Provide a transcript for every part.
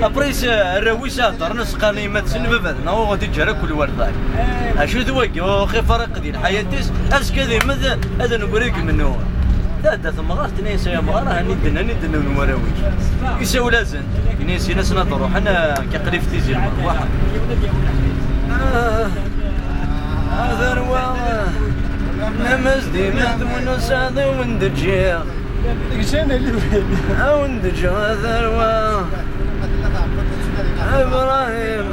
ابريس الرويسه درنس قال ما تسن بابنا وغادي تجرى كل ورثاك اشو ذوك اخي فرق ديال حياتيس اسكذي ماذا هذا نقولك منه ثلاثة ثم غارت ناس يا مغارة ندنا نمراوي يساو لازم ناس ناس نضرو حنا كقريب تيزي المروحة هذا روا نمس ديما ثمن ساضي وندجيغ وندجيغ هذا روا ابراهيم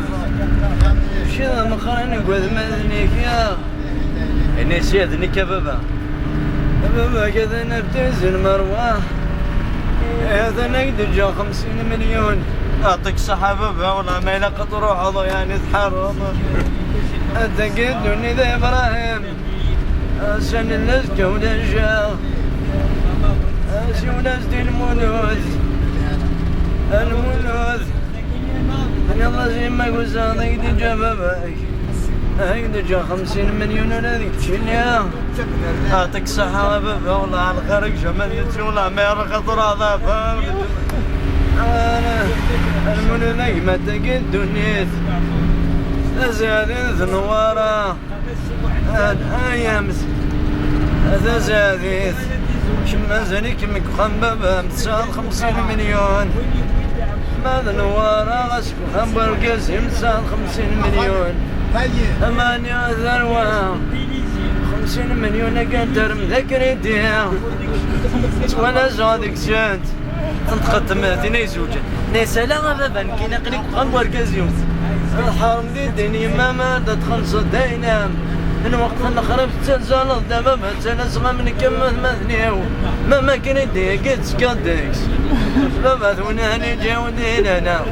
شذا مقرن قد مذنيك يا الناس يذنيك يا بابا بابا كذا نبتز المروة هذا نقدر جا 50 مليون اعطيك الصحة بابا والله ما يلقى تروح هذا يعني تحرم اتقدني ذا ابراهيم سن النزكة ونجا سيوناز دي المولود انا الله زي ما قلت هذا جا باباك هيدا جا 50 مليون ولا ذيك تشيلها اعطيك الصحة بابا والله على خيرك جمالتي والله ما يرى خطر هذا انا المولى ما تقدني زادت نوارة ايام هذا زادت شما زانيك مكخن بابا متسال 50 مليون ماذا نوارة غسك خمبر قاسي متسال 50 مليون 8 ذروة 50 مليون قدر مذكرتي ولا زادك سنت تنتقدم ثني زوجة نسلا بابا كي نقلك خمبر قاسي الحرم ذي الدنيا ما تدخل صدينا من وقت نخرب تنزل دابا ما تنسغى من كم مثنيو ما كان ديك تسكدكس بابا ثونا نجاو دينا